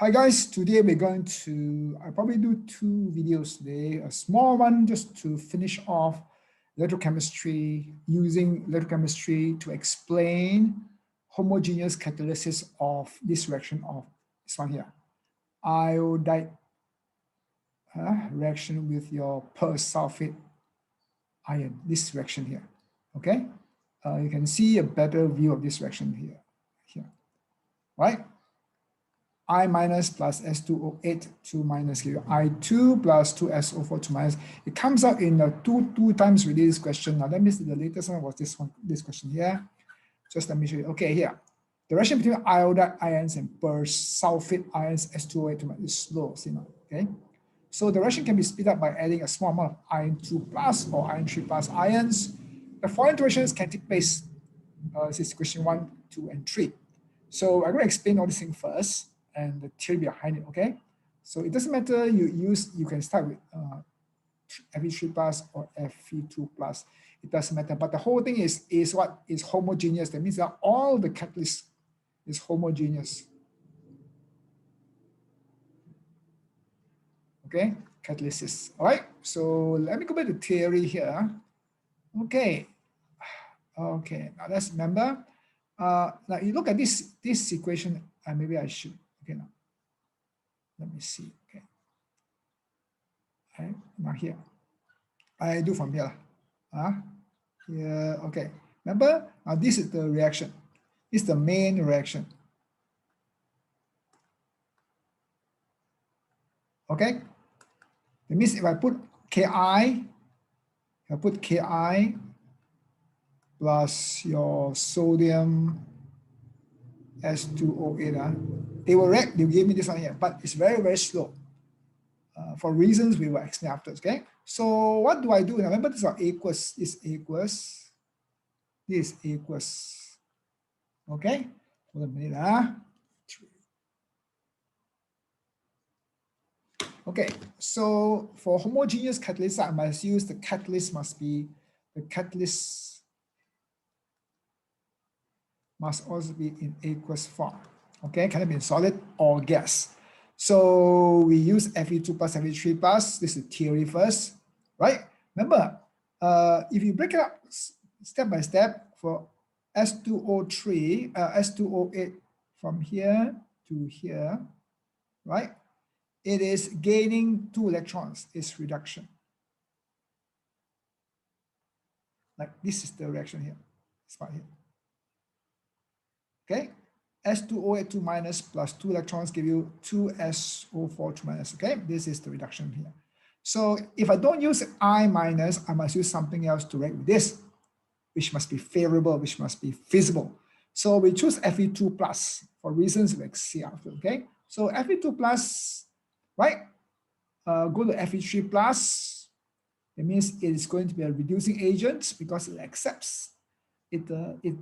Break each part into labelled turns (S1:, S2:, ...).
S1: Hi guys, today we're going to, I'll probably do 2 videos today. A small one just to finish off electrochemistry, using electrochemistry to explain homogeneous catalysis of this reaction of this one here. Iodide reaction with your persulfate ion, this reaction here, okay? You can see a better view of this reaction here, right? I minus plus S2O8 2 minus give you I2 plus 2SO4 2 minus. It comes out in the two times with this question. Now that means the latest one was this question here. Just let me show you. Okay, here. The reaction between iodide ions and persulfate ions S2O8 2 minus is slow, see now, okay? So the reaction can be speed up by adding a small amount of iron 2 plus or iron 3 plus ions. The following reactions can take place. This is question 1, 2, and 3. So I'm going to explain all these things first and the theory behind it, okay? So it doesn't matter you can start with Fe3 plus or Fe2 plus. It doesn't matter. But the whole thing is what is homogeneous. That means that all the catalyst is homogeneous. Okay, catalysis. All right. So let me go back to theory here. Okay. Okay. Now let's remember. Now you look at this equation. Maybe I should. Okay. Now let me see. Okay. Okay. Now here. I do from here. Here. Okay. Remember. Now this is the reaction. This is the main reaction. Okay. That means if I put Ki plus your sodium S2O8, they will react, they'll give me this one here, but it's very, very slow for reasons we will explain after, okay? So what do I do? Now remember this is aqueous, this aqueous, okay? Hold on a minute, Okay, so for homogeneous catalysis, I must use the catalyst must also be in aqueous form. Okay, can it be in solid or gas? So we use Fe2 plus Fe3 plus. This is theory first, right? Remember, if you break it up step by step for S2O3, S2O8 from here to here, right? It is gaining 2 electrons, it's reduction. Like this is the reaction here, this part here. Okay, S2O8 2 minus plus 2 electrons give you 2SO4 2 minus, okay? This is the reduction here. So if I don't use I minus, I must use something else to react with this, which must be favorable, which must be feasible. So we choose Fe2 plus for reasons we'll see after, okay? So Fe2 plus, right? Go to Fe3 plus. It means it is going to be a reducing agent because it accepts, it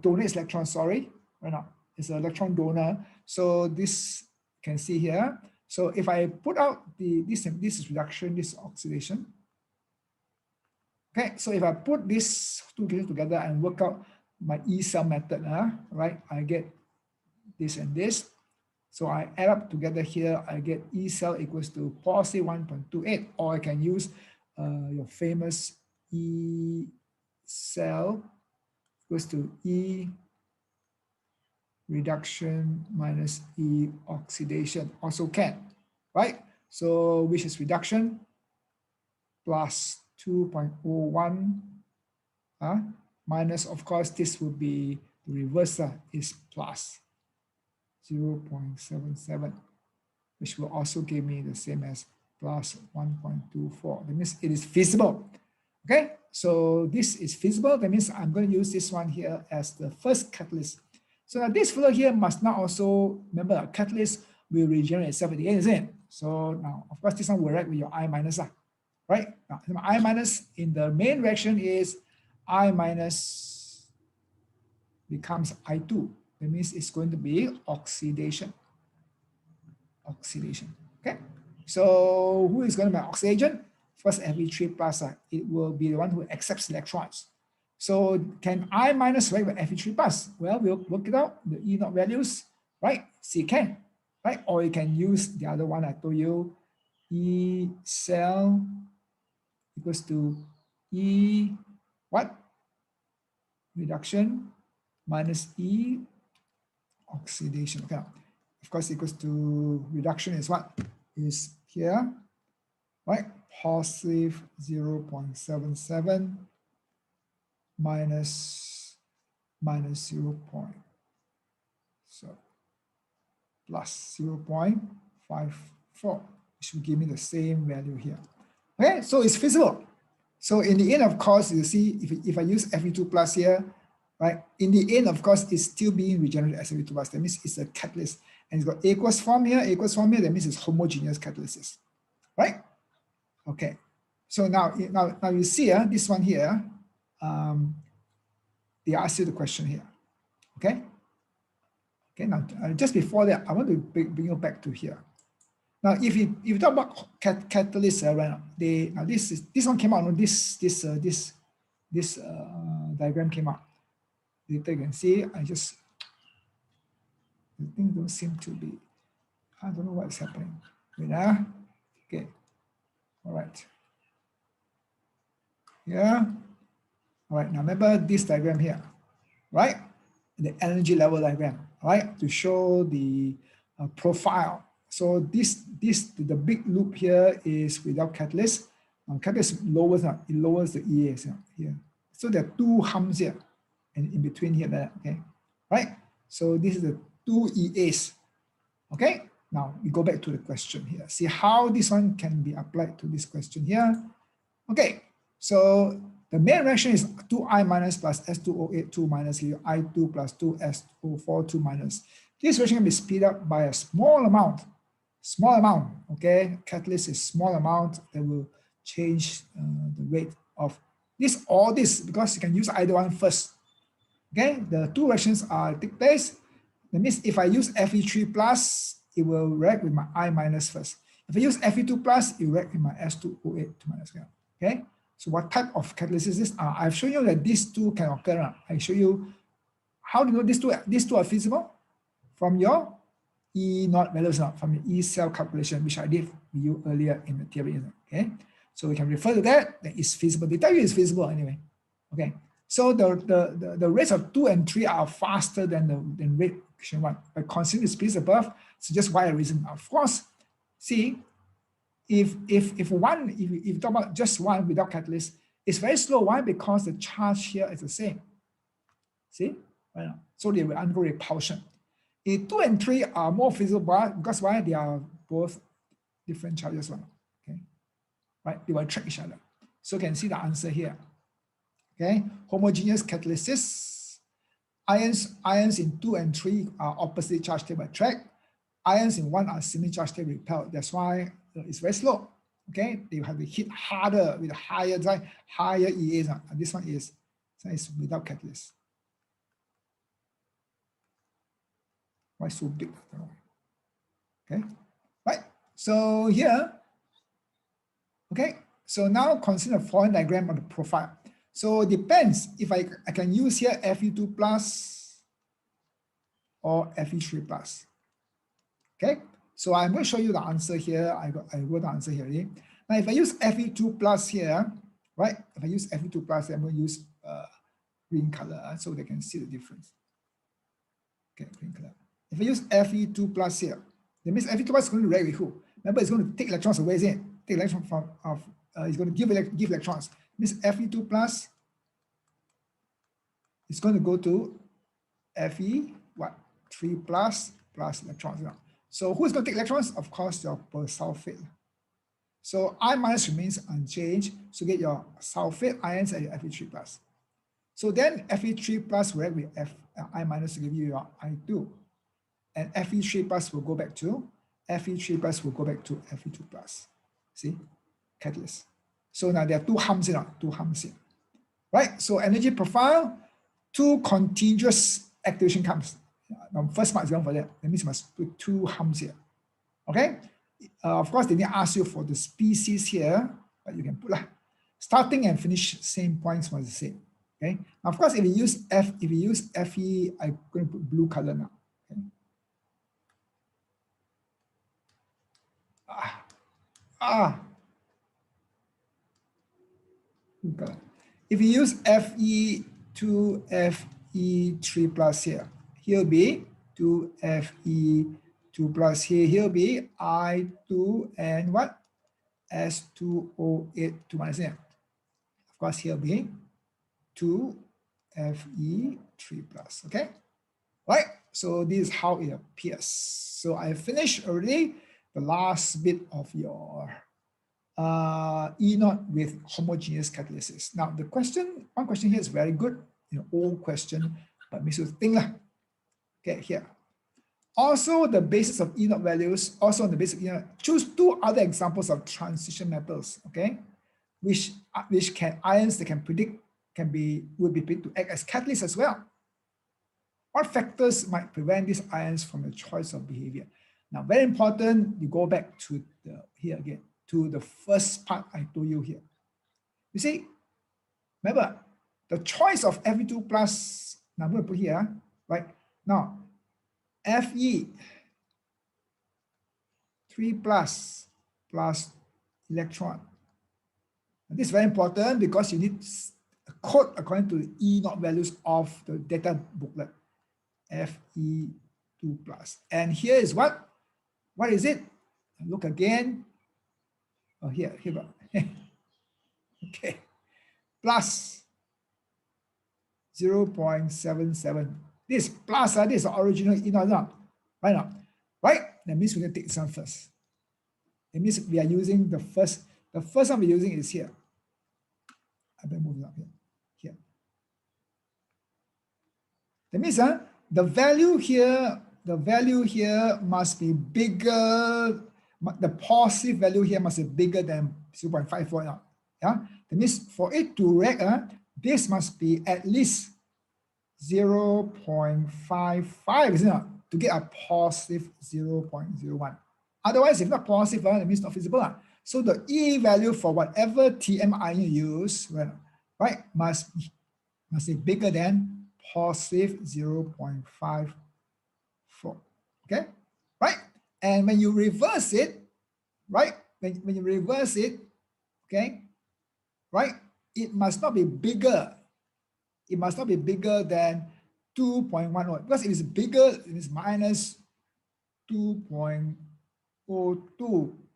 S1: donates electrons, sorry, right now. It's an electron donor. So this you can see here. So if I put out this is reduction, this is oxidation. Okay, so if I put these 2 equations together and work out my E-cell method, right, I get this and this. So I add up together here, I get E cell equals to positive 1.28, or I can use your famous E cell equals to E reduction minus E oxidation, also can, right? So which is reduction plus 2.01 minus, of course, this would be the reverse is plus 0.77, which will also give me the same as plus 1.24. That means it is feasible. Okay, so this is feasible. That means I'm going to use this one here as the first catalyst. So now this fellow here must now also, remember, a catalyst will regenerate itself at the end, isn't it? So now, of course, this one will react with your I minus, right? Now, I minus in the main reaction is I minus becomes I2. That means it's going to be oxidation. Oxidation. Okay. So who is going to be oxidation? First Fe3 plus, it will be the one who accepts electrons. So can I minus react with Fe3 plus? Well, we'll work it out, the E naught values, right? See, can. right? Or you can use the other one I told you, E cell equals to E what? Reduction minus E oxidation. Okay. Of course, equals to reduction is what? Is here, right? Positive 0.77 minus 0. So plus 0.54, which will give me the same value here. Okay, so it's feasible. So in the end, of course, you see, if I use Fe2 plus here, right? In the end, of course, it's still being regenerated as Fe2 plus. That means it's a catalyst. And it's got aqueous form here, that means it's homogeneous catalysis, right? Okay. So now you see this one here, they ask you the question here, okay? Okay, now just before that, I want to bring you back to here. Now, if you talk about catalyst, right now, this one came out. This diagram came out. Later you can see. The thing don't seem to be. I don't know what's happening. Wait, okay. All right. Yeah. All right. Now remember this diagram here, right? The energy level diagram, right? To show the profile. So the big loop here is without catalyst. Catalyst lowers it lowers the EAs here. So there are two humps here, and in between here, okay, right? So this is the two EAs. Okay. Now we go back to the question here. See how this one can be applied to this question here. Okay. So the main reaction is 2I minus plus S2O8 2 minus I2 plus 2SO4 2 minus. This reaction can be speed up by a small amount, okay? Catalyst is small amount that will change the rate of this or this, because you can use either one first. Okay, the two reactions are take place. That means if I use Fe3 plus, it will react with my I minus first. If I use Fe2 plus, it will react with my S2O8 2 minus. Okay. So what type of catalysis is this? I've shown you that these two can occur. I show you how do you know these two are feasible from your E naught values, from your E cell calculation, which I did with you earlier in the theory. Okay, so we can refer to that. That is feasible. They tell you it's feasible anyway. Okay, so the rates of 2 and 3 are faster than the rate equation 1. By considering the speeds above, suggest why a reason. Of course, see. If you talk about just one without catalyst, it's very slow. Why? Because the charge here is the same. See? Right now. So they will undergo repulsion. If 2 and 3 are more feasible because why? They are both different charges. Okay. Right? They will attract each other. So you can see the answer here. Okay. Homogeneous catalysis. Ions in 2 and 3 are opposite charge, they will attract. Ions in 1 are similarly charged, they repel. That's why it's very slow. Okay, they have to hit harder with higher EAs. This one is without catalyst. Why so big? Okay, right. So here, okay. So now consider the following diagram of the profile. So it depends if I can use here Fe2 plus or Fe3 plus. Okay. So I'm going to show you the answer here. I wrote the answer here already. Now, if I use Fe2 plus here, right? If I use Fe2 plus, I'm going to use green color so they can see the difference. Okay, green color. If I use Fe2 plus here, that means Fe2 plus is going to react with who? Remember, it's going to take electrons away, isn't it? Take electrons from it's going to give electrons. It means Fe2 plus is going to go to Fe3 plus electrons. So who's going to take electrons? Of course, your sulfate. So I minus remains unchanged. So get your sulfate ions at your Fe3 plus. So then Fe3 plus will react with I minus to give you your I2. And Fe3 plus will go back to Fe3 plus will go back to Fe2 plus. See? Catalyst. So now there are two humps here. Right? So energy profile, two contiguous activation comes. Now, first mark is going for that. That means you must put two humps here. Okay? Of course, they need to ask you for the species here, but you can put starting and finish same points was the same. Okay. Now, of course, if you use Fe, I'm going to put blue color now. Okay? If you use Fe2 Fe3 plus here, here'll be 2 Fe2 plus here, here'll be I2 and what? S2O8 2 minus here. Of course, here'll be 2 Fe3 plus, okay? Right, so this is how it appears. So I finished already the last bit of your E0 with homogeneous catalysis. Now the question, one question here is very good, old question, but makes you think lah. Okay, here. Also the basis of E0 values, also on the basis of E0, choose two other examples of transition metals, okay, which can ions that can predict would be predicted to act as catalysts as well. What factors might prevent these ions from the choice of behavior? Now, very important, you go back to here again, to the first part I told you here. You see, remember, the choice of Fe2 plus, now I'm going to put here, right? Now, Fe3 plus electron. And this is very important because you need a code according to the E0 values of the data booklet. Fe2 plus. And here is what? What is it? Look again. Oh, here. Okay. Plus 0.77. This plus, this is the original E0, right now. Right? That means we're going to take this one first. It means we are using the first one we're using is here. I've been moving up here. That means the value here must be bigger. The positive value here must be bigger than 0.54 now. Yeah, that means for it to react, this must be at least 0.55, isn't it? To get a positive 0.01. Otherwise, if not positive, that means not feasible. So the E value for whatever TM ion you use, right, must be bigger than positive 0.54. Okay, right? And when you reverse it, right? When you reverse it, okay, right? It must not be bigger. It must not be bigger than 2.11 because if it's bigger, it is minus 2.02.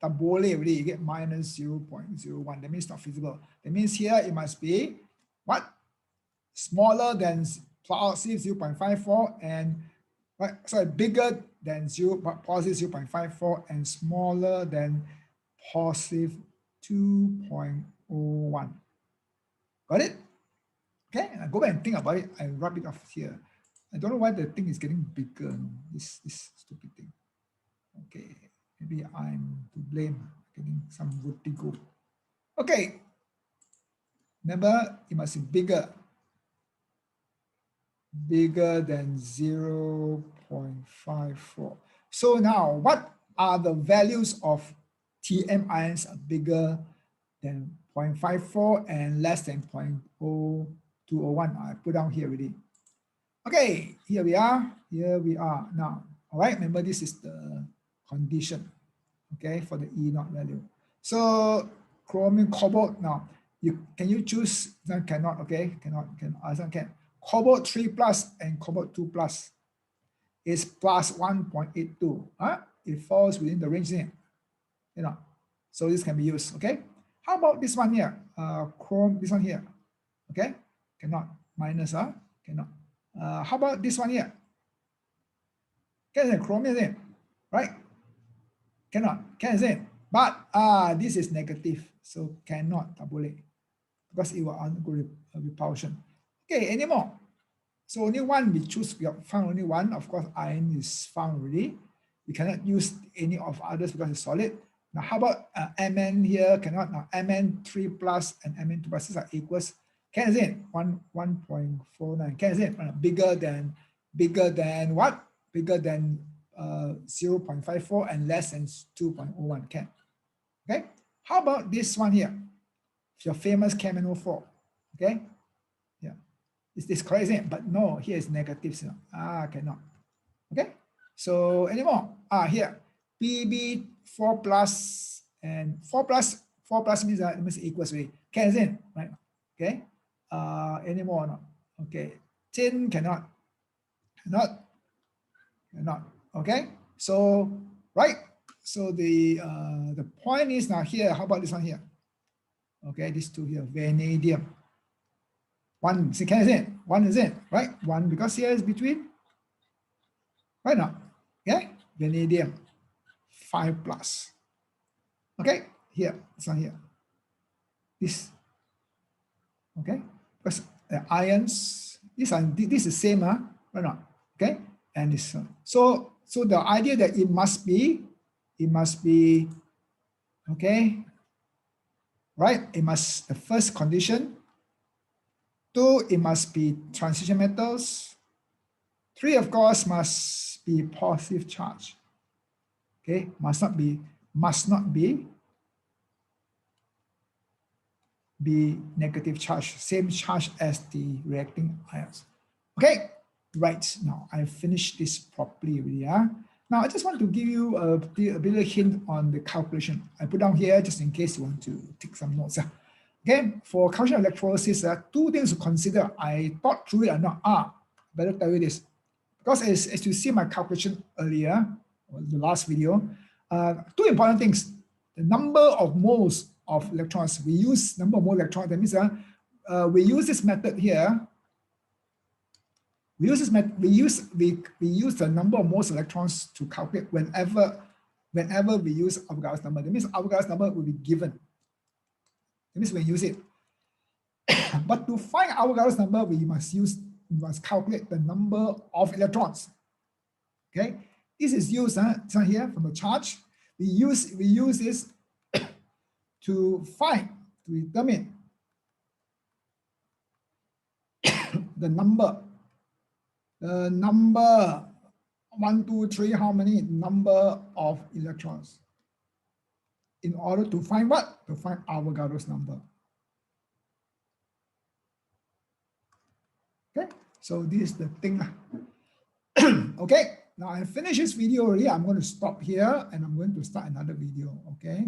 S1: Tabole already, you get minus 0.01. That means not feasible. That means here it must be what? Smaller than positive 0.54 and right, sorry, bigger than positive 0.54 and smaller than positive 2.01. Got it? Okay, I go back and think about it. I rub it off here. I don't know why the thing is getting bigger. This stupid thing. Okay, maybe I'm to blame. Getting some vertigo. Okay. Remember, it must be bigger than 0.54. So now, what are the values of TM ions are bigger than 0.54 and less than 0.0201? I put down here already. Okay, here we are now. All right, remember this is the condition, okay, for the E0 value. So chromium, cobalt, now, can you choose? No, cannot, okay, cannot, can. Cobalt 3 plus and cobalt 2 plus is plus 1.82. It falls within the range here. So this can be used. Okay. How about this one here? Chrome, this one here. Okay. Cannot. Minus, cannot. How about this one here? Can chromium in, right? Cannot. Can is in. But this is negative, so cannot tabulate because it will undergo repulsion. Okay, any more? So only one we choose, we have found only one. Of course, iron is found already. We cannot use any of others because it's solid. Now, how about Mn here? Cannot. Now, Mn3 plus and Mn2 plus are equals. Can is it? 1.49. Can is it? Bigger than what? Bigger than 0.54 and less than 2.01. Can. Okay. How about this one here? Your famous KMnO4. Okay. Yeah. Is this correct? Isn't it? But no, here is negatives. Cannot. Okay. So anymore. Here. Pb4 plus And 4 plus means that it means equals way. Can, isn't it? Right? Okay. Any more or not? Okay. 10 cannot. Okay. So right. So the point is now here. How about this one here? Okay, these two here, vanadium. 1, see, can, isn't it? 1, isn't it? Right? 1 because here is between. Right now. Okay. Vanadium 5 plus. Okay, here, it's on here. This, okay, because the ions, this is same, right now, okay, and this one. So the idea that it must be, okay, right? It must, the first condition. 2, it must be transition metals. 3, of course, must be positive charge. Okay, must not be negative charge, same charge as the reacting ions. Okay, right, now I finished this properly already. Yeah? Now I just want to give you a bit of hint on the calculation. I put down here just in case you want to take some notes. Okay, for calculation electrolysis, 2 things to consider. I thought through it or not. Better tell you this. Because as you see my calculation earlier, the last video, 2 important things. The number of moles of electrons. We use number of moles of electrons. That means we use this method here. We use this method. We use the number of moles of electrons to calculate whenever we use Avogadro's number. That means Avogadro's number will be given. That means we use it. But to find Avogadro's number, we must calculate the number of electrons. Okay, this is used here from the charge. We use this to determine the number 1, 2, 3, how many number of electrons in order to find what? To find Avogadro's number. Okay, so this is the thing. Okay, now I finished this video already. I'm going to stop here and I'm going to start another video. Okay.